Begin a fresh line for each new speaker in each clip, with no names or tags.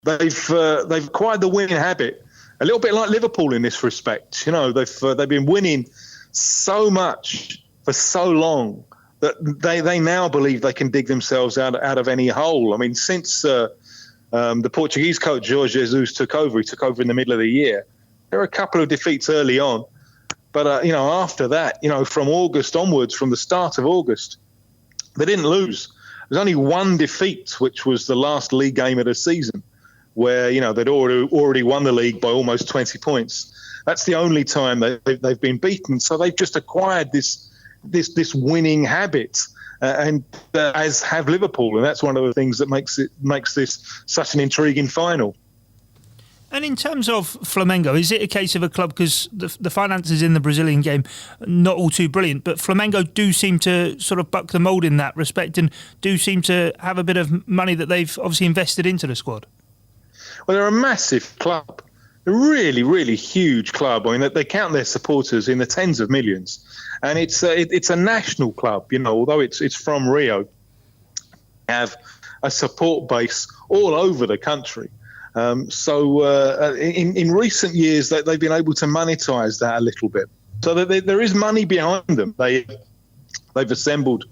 they've acquired the winning habit, a little bit like Liverpool in this respect. You know, they've been winning so much for so long that they now believe they can dig themselves out of any hole. I mean, since the Portuguese coach Jorge Jesus took over, he took over in the middle of the year. There were a couple of defeats early on, but after that, from August onwards, from the start of August, they didn't lose. There's only one defeat, which was the last league game of the season, where they'd already won the league by almost 20 points. That's the only time they've been beaten. So they've just acquired this winning habit, as have Liverpool, and that's one of the things that makes this such an intriguing final.
And in terms of Flamengo, is it a case of a club, because the finances in the Brazilian game not all too brilliant, but Flamengo do seem to sort of buck the mould in that respect and do seem to have a bit of money that they've obviously invested into the squad?
Well, they're a massive club, a really, really huge club. I mean, they count their supporters in the tens of millions, and it's a national club. Although it's from Rio, they have a support base all over the country. In recent years, they've been able to monetize that a little bit, so that there is money behind them. They've assembled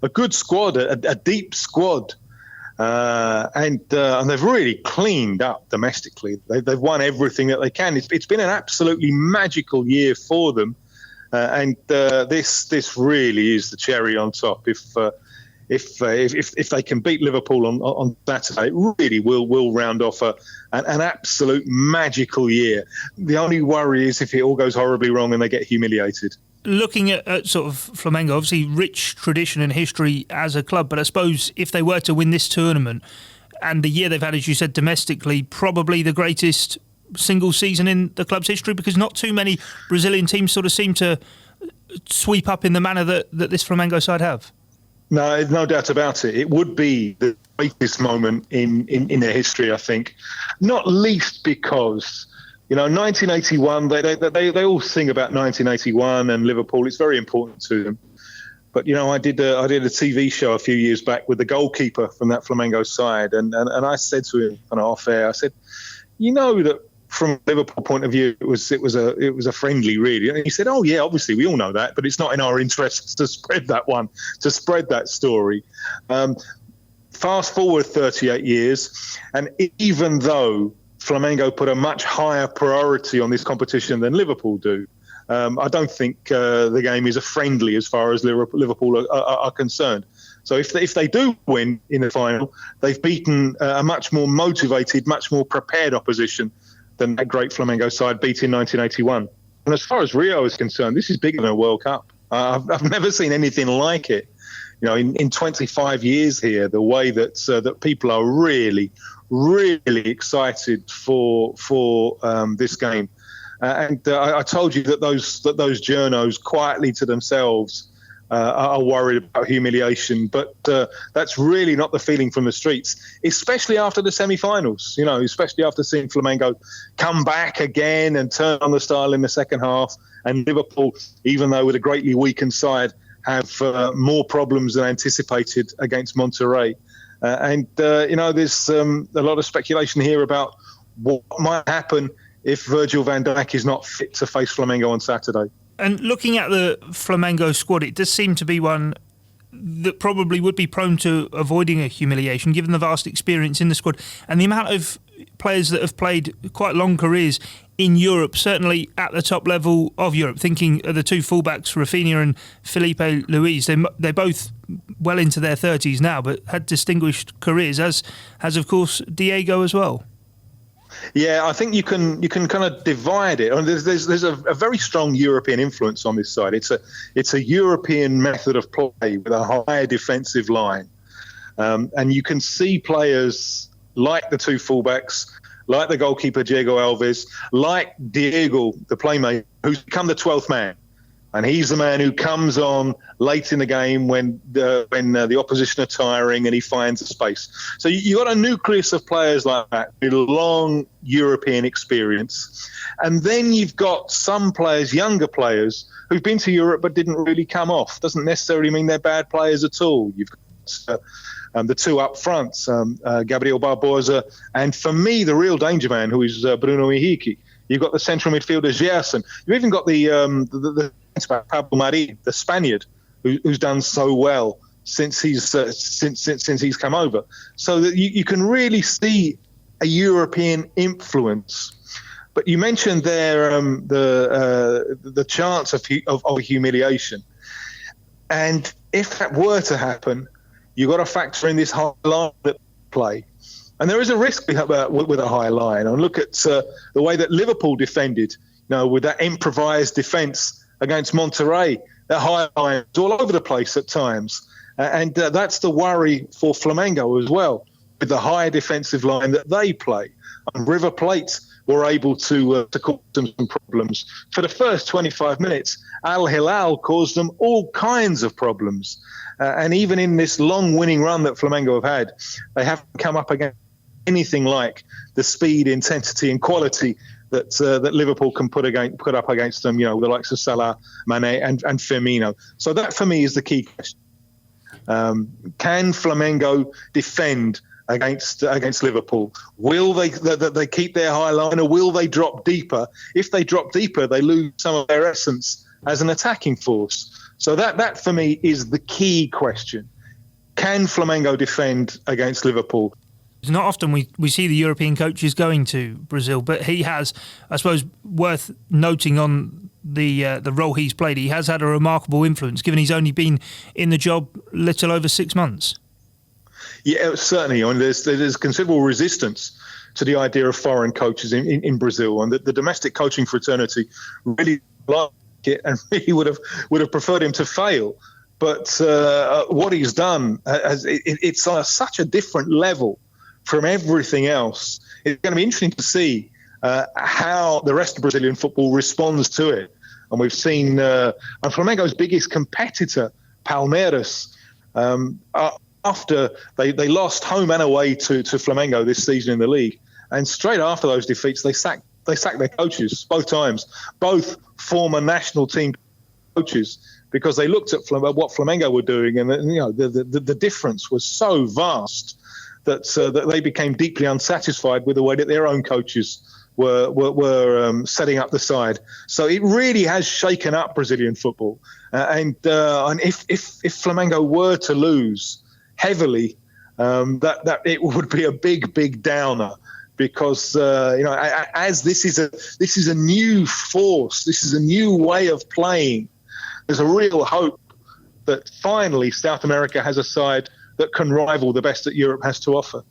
a good squad, a deep squad. And they've really cleaned up domestically. They've won everything that they can. It's been an absolutely magical year for them, and this really is the cherry on top. If they can beat Liverpool on Saturday, it really will round off an absolute magical year. The only worry is if it all goes horribly wrong and they get humiliated.
Looking at sort of Flamengo, obviously rich tradition and history as a club, but I suppose if they were to win this tournament, and the year they've had, as you said, domestically, probably the greatest single season in the club's history, because not too many Brazilian teams sort of seem to sweep up in the manner that this Flamengo side have.
No doubt about it. It would be the greatest moment in their history, I think, not least because 1981, they all sing about 1981 and Liverpool. It's very important to them. But, I did a TV show a few years back with the goalkeeper from that Flamengo side. And I said to him on off air, I said, that from a Liverpool point of view, it was a friendly, really. And he said, oh, yeah, obviously, we all know that, but it's not in our interests to spread that story. Fast forward 38 years, and even though Flamengo put a much higher priority on this competition than Liverpool do, I don't think the game is a friendly as far as Liverpool are concerned. So if they do win in the final, they've beaten a much more motivated, much more prepared opposition than that great Flamengo side beat in 1981. And as far as Rio is concerned, this is bigger than a World Cup. I've never seen anything like it. In 25 years here, the way that people are really, really excited for this game. I told you that those journos quietly to themselves are worried about humiliation, but that's really not the feeling from the streets, especially after the semi-finals, especially after seeing Flamengo come back again and turn on the style in the second half, and Liverpool, even though with a greatly weakened side, have more problems than anticipated against Monterrey. There's a lot of speculation here about what might happen if Virgil van Dijk is not fit to face Flamengo on Saturday.
And looking at the Flamengo squad, it does seem to be one that probably would be prone to avoiding a humiliation, given the vast experience in the squad and the amount of players that have played quite long careers in Europe, certainly at the top level of Europe. Thinking of the two fullbacks, Rafinha and Felipe Luis, they're both well into their 30s now, but had distinguished careers, as has, of course, Diego as well.
Yeah, I think you can kind of divide it. I mean, there's a very strong European influence on this side. It's a European method of play with a higher defensive line, and you can see players like the two fullbacks, like the goalkeeper Diego Alves, like Diego, the playmaker, who's become the 12th man. And he's the man who comes on late in the game when the opposition are tiring and he finds a space. So you got a nucleus of players like that with long European experience. And then you've got some players, younger players, who've been to Europe but didn't really come off. Doesn't necessarily mean they're bad players at all. You've got the two up front, Gabriel Barbosa, and for me, the real danger man, who is Bruno Henrique. You've got the central midfielder Gerson. You've even got the Pablo Mari, the Spaniard, who's done so well since he's come over. So that you can really see a European influence. But you mentioned there the chance of humiliation, and if that were to happen, you've got to factor in this high line that play. And there is a risk with a high line. And look at the way that Liverpool defended, with that improvised defence against Monterrey. That high line is all over the place at times. And that's the worry for Flamengo as well, with the high defensive line that they play. And River Plate were able to cause them some problems. For the first 25 minutes, Al Hilal caused them all kinds of problems. And even in this long winning run that Flamengo have had, they haven't come up against anything like the speed, intensity and quality that Liverpool can put up against them, the likes of Salah, Mane and Firmino. So that for me is the key question. Can Flamengo defend against Liverpool? Will they keep their high line, or will they drop deeper? If they drop deeper, they lose some of their essence as an attacking force. So that for me is the key question. Can Flamengo defend against Liverpool?
It's not often we see the European coaches going to Brazil, but he has, I suppose, worth noting on the role he's played. He has had a remarkable influence, given he's only been in the job little over 6 months.
Yeah, certainly. I mean, there's considerable resistance to the idea of foreign coaches in Brazil, and the domestic coaching fraternity really liked it and really would have preferred him to fail. But what he's done, it's on such a different level from everything else. It's going to be interesting to see how the rest of Brazilian football responds to it. And we've seen and Flamengo's biggest competitor, Palmeiras, after they lost home and away to Flamengo this season in the league, and straight after those defeats, they sacked their coaches both times, both former national team coaches, because they looked at what Flamengo were doing, and the difference was so vast that they became deeply unsatisfied with the way that their own coaches were setting up the side. So it really has shaken up Brazilian football. And if Flamengo were to lose heavily, that it would be a big downer, because as this is a new force, this is a new way of playing. There's a real hope that finally South America has a side that can rival the best that Europe has to offer.